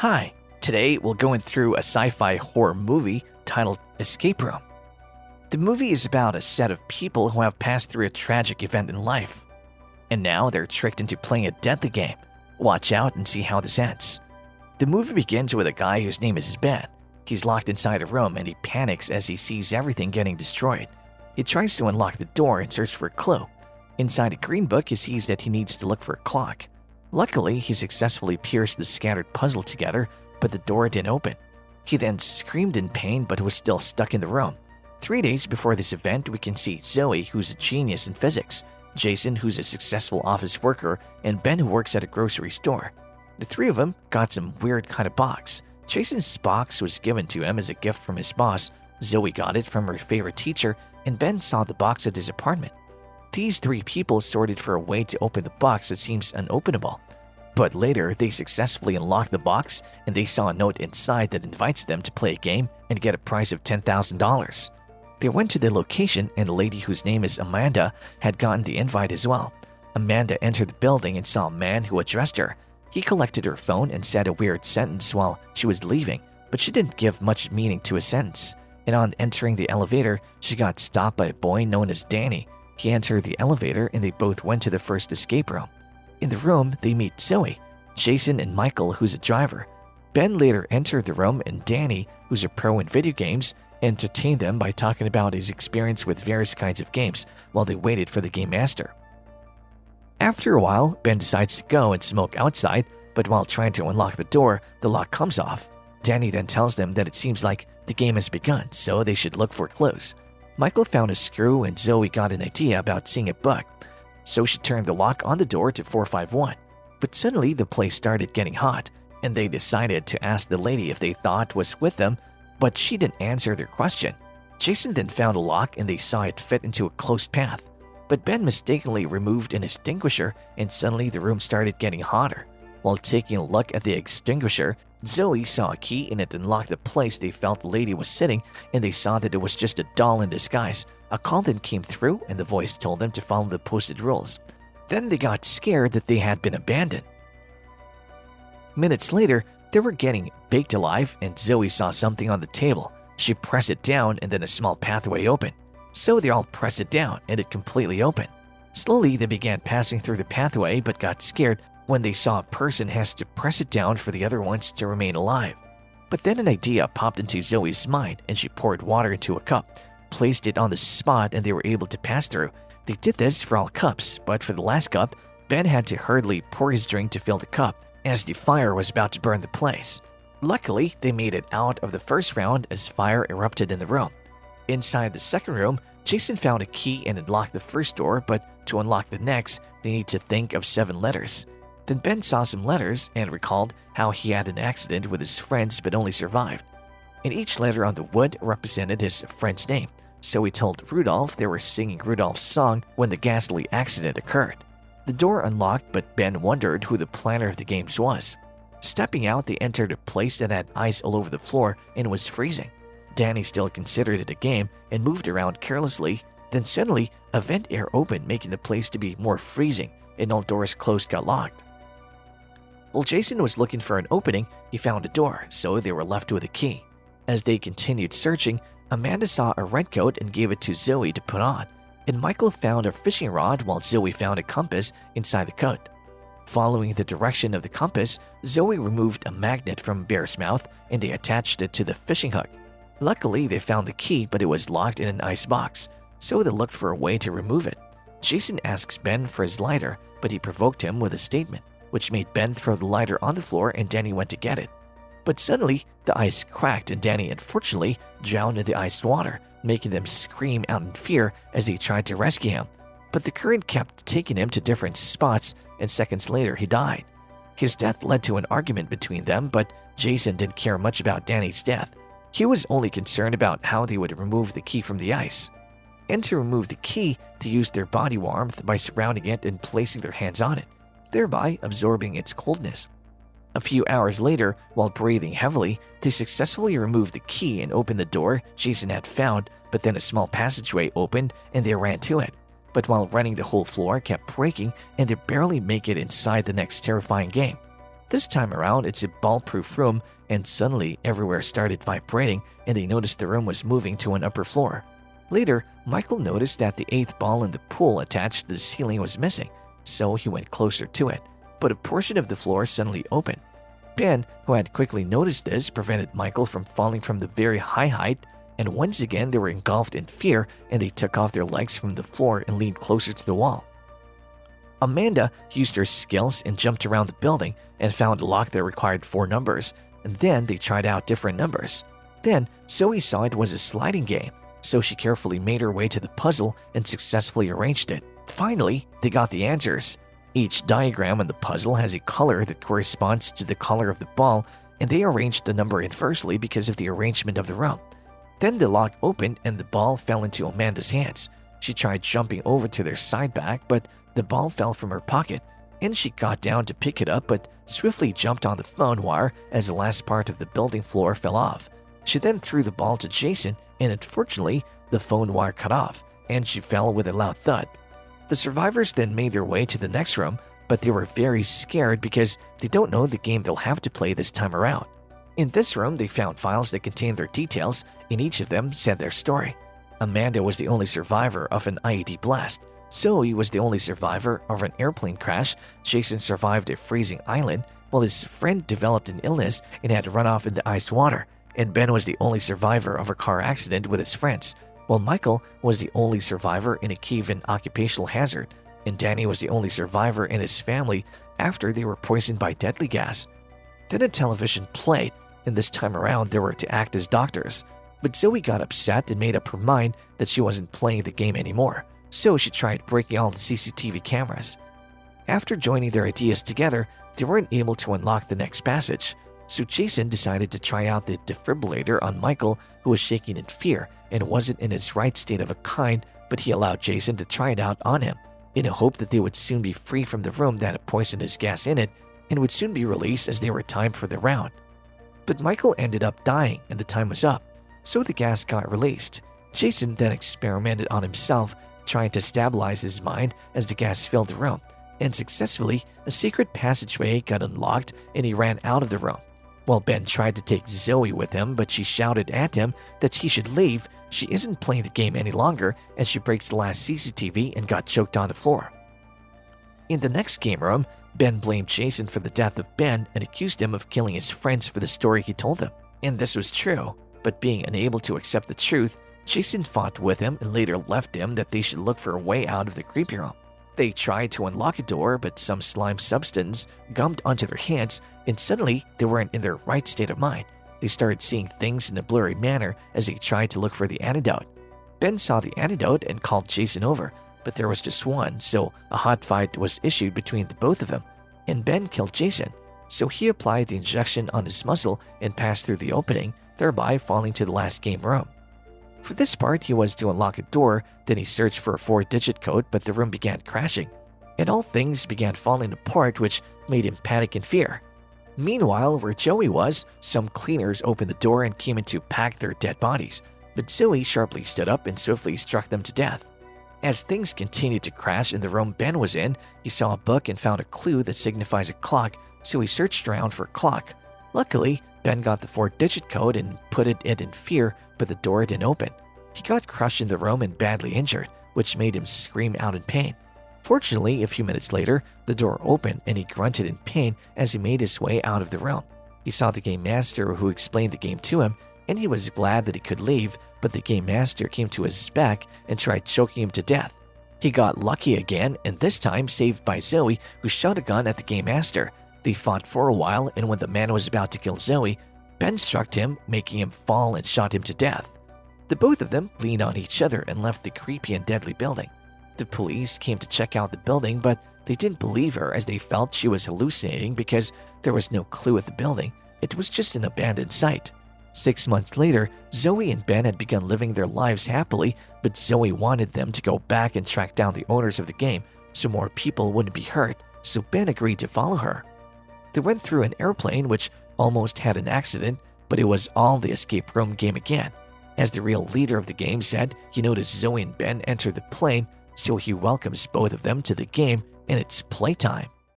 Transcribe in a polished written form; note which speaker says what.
Speaker 1: Hi, today we're going through a sci-fi horror movie titled Escape Room. The movie is about a set of people who have passed through a tragic event in life, and now they're tricked into playing a deadly game. Watch out and see how this ends. The movie begins with a guy whose name is Ben. He's locked inside a room and he panics as he sees everything getting destroyed. He tries to unlock the door and search for a clue. Inside a green book, he sees that he needs to look for a clock. Luckily, he successfully pierced the scattered puzzle together, but the door didn't open. He then screamed in pain but was still stuck in the room. 3 days before this event, we can see Zoe, who's a genius in physics, Jason, who's a successful office worker, and Ben, who works at a grocery store. The three of them got some weird kind of box. Jason's box was given to him as a gift from his boss. Zoe got it from her favorite teacher, and Ben saw the box at his apartment. These three people sorted for a way to open the box that seems unopenable. But later, they successfully unlocked the box and they saw a note inside that invites them to play a game and get a prize of $10,000. They went to the location and the lady whose name is Amanda had gotten the invite as well. Amanda entered the building and saw a man who addressed her. He collected her phone and said a weird sentence while she was leaving, but she didn't give much meaning to his sentence. And on entering the elevator, she got stopped by a boy known as Danny. He entered the elevator and they both went to the first escape room. In the room, they meet Zoe, Jason, and Michael, who's a driver. Ben later entered the room and Danny, who's a pro in video games, entertained them by talking about his experience with various kinds of games while they waited for the game master. After a while, Ben decides to go and smoke outside, but while trying to unlock the door, the lock comes off. Danny then tells them that it seems like the game has begun, so they should look for clues. Michael found a screw and Zoe got an idea about seeing a bug, so she turned the lock on the door to 451. But suddenly the place started getting hot, and they decided to ask the lady if they thought was with them, but she didn't answer their question. Jason then found a lock and they saw it fit into a closed path, but Ben mistakenly removed an extinguisher and suddenly the room started getting hotter. While taking a look at the extinguisher, Zoe saw a key and it unlocked the place they felt the lady was sitting, and they saw that it was just a doll in disguise. A call then came through and the voice told them to follow the posted rules. Then they got scared that they had been abandoned. Minutes later, they were getting baked alive and Zoe saw something on the table. She pressed it down and then a small pathway opened. So they all pressed it down and it completely opened. Slowly they began passing through the pathway but got scared when they saw a person has to press it down for the other ones to remain alive. But then an idea popped into Zoe's mind and she poured water into a cup, placed it on the spot, and they were able to pass through. They did this for all cups, but for the last cup, Ben had to hurriedly pour his drink to fill the cup as the fire was about to burn the place. Luckily, they made it out of the first round as fire erupted in the room. Inside the second room, Jason found a key and unlocked the first door, but to unlock the next, they need to think of 7 letters. Then Ben saw some letters and recalled how he had an accident with his friends but only survived. And each letter on the wood represented his friend's name, so he told Rudolph they were singing Rudolph's song when the ghastly accident occurred. The door unlocked, but Ben wondered who the planner of the games was. Stepping out, they entered a place that had ice all over the floor and was freezing. Danny still considered it a game and moved around carelessly. Then suddenly, a vent air opened, making the place to be more freezing, and all doors closed got locked. While Jason was looking for an opening, he found a door, so they were left with a key. As they continued searching, Amanda saw a red coat and gave it to Zoe to put on, and Michael found a fishing rod while Zoe found a compass inside the coat. Following the direction of the compass, Zoe removed a magnet from Bear's mouth and they attached it to the fishing hook. Luckily, they found the key, but it was locked in an ice box, so they looked for a way to remove it. Jason asks Ben for his lighter, but he provoked him with a statement, which made Ben throw the lighter on the floor and Danny went to get it. But suddenly, the ice cracked and Danny unfortunately drowned in the iced water, making them scream out in fear as they tried to rescue him. But the current kept taking him to different spots and seconds later he died. His death led to an argument between them, but Jason didn't care much about Danny's death. He was only concerned about how they would remove the key from the ice. And to remove the key, they used their body warmth by surrounding it and placing their hands on it, thereby absorbing its coldness. A few hours later, while breathing heavily, they successfully removed the key and opened the door Jason had found, but then a small passageway opened and they ran to it. But while running, the whole floor kept breaking and they barely make it inside the next terrifying game. This time around, it's a ball-proof room, and suddenly everywhere started vibrating and they noticed the room was moving to an upper floor. Later, Michael noticed that the 8th ball in the pool attached to the ceiling was missing, so he went closer to it, but a portion of the floor suddenly opened. Ben, who had quickly noticed this, prevented Michael from falling from the very high height, and once again they were engulfed in fear and they took off their legs from the floor and leaned closer to the wall. Amanda used her skills and jumped around the building and found a lock that required 4 numbers, and then they tried out different numbers. Then Zoe saw it was a sliding game, so she carefully made her way to the puzzle and successfully arranged it. Finally, they got the answers. Each diagram on the puzzle has a color that corresponds to the color of the ball, and they arranged the number inversely because of the arrangement of the room. Then the lock opened and the ball fell into Amanda's hands. She tried jumping over to their side back, but the ball fell from her pocket, and she got down to pick it up but swiftly jumped on the phone wire as the last part of the building floor fell off. She then threw the ball to Jason, and unfortunately, the phone wire cut off, and she fell with a loud thud. The survivors then made their way to the next room, but they were very scared because they don't know the game they'll have to play this time around. In this room, they found files that contained their details, and each of them said their story. Amanda was the only survivor of an IED blast. Zoe was the only survivor of an airplane crash. Jason survived a freezing island, while his friend developed an illness and had to run off in the ice water. And Ben was the only survivor of a car accident with his friends, while Michael was the only survivor in a cave-in occupational hazard, and Danny was the only survivor in his family after they were poisoned by deadly gas. Then a television played, and this time around they were to act as doctors. But Zoe got upset and made up her mind that she wasn't playing the game anymore, so she tried breaking all the CCTV cameras. After joining their ideas together, they weren't able to unlock the next passage, so Jason decided to try out the defibrillator on Michael, who was shaking in fear and wasn't in his right state of a kind, but he allowed Jason to try it out on him, in a hope that they would soon be free from the room that had poisonous gas in it and would soon be released as they were timed for the round. But Michael ended up dying and the time was up, so the gas got released. Jason then experimented on himself, trying to stabilize his mind as the gas filled the room, and successfully, a secret passageway got unlocked and he ran out of the room. While Ben tried to take Zoe with him, but she shouted at him that he should leave. She isn't playing the game any longer as she breaks the last CCTV and got choked on the floor. In the next game room, Ben blamed Jason for the death of Ben and accused him of killing his friends for the story he told them. And this was true, but being unable to accept the truth, Jason fought with him and later left him that they should look for a way out of the creepy room. They tried to unlock a door, but some slime substance gummed onto their hands, and suddenly they weren't in their right state of mind. They started seeing things in a blurry manner as they tried to look for the antidote. Ben saw the antidote and called Jason over, but there was just one, so a hot fight was issued between the both of them, and Ben killed Jason. So he applied the injection on his muscle and passed through the opening, thereby falling to the last game room. For this part, he was to unlock a door, then he searched for a 4-digit code, but the room began crashing, and all things began falling apart, which made him panic and fear. Meanwhile, where Joey was, some cleaners opened the door and came in to pack their dead bodies, but Zoe sharply stood up and swiftly struck them to death. As things continued to crash in the room Ben was in, he saw a book and found a clue that signifies a clock, so he searched around for a clock. Luckily, Ben got the 4-digit code and put it in fear, but the door didn't open. He got crushed in the room and badly injured, which made him scream out in pain. Fortunately, a few minutes later, the door opened and he grunted in pain as he made his way out of the room. He saw the game master who explained the game to him, and he was glad that he could leave, but the game master came to his back and tried choking him to death. He got lucky again, and this time saved by Zoe, who shot a gun at the game master. They fought for a while, and when the man was about to kill Zoe, Ben struck him, making him fall and shot him to death. The both of them leaned on each other and left the creepy and deadly building. The police came to check out the building, but they didn't believe her as they felt she was hallucinating because there was no clue at the building. It was just an abandoned site. 6 months later, Zoe and Ben had begun living their lives happily, but Zoe wanted them to go back and track down the owners of the game so more people wouldn't be hurt, so Ben agreed to follow her. They went through an airplane which almost had an accident, but it was all the escape room game again. As the real leader of the game said, he noticed Zoe and Ben enter the plane, so he welcomes both of them to the game, and it's playtime.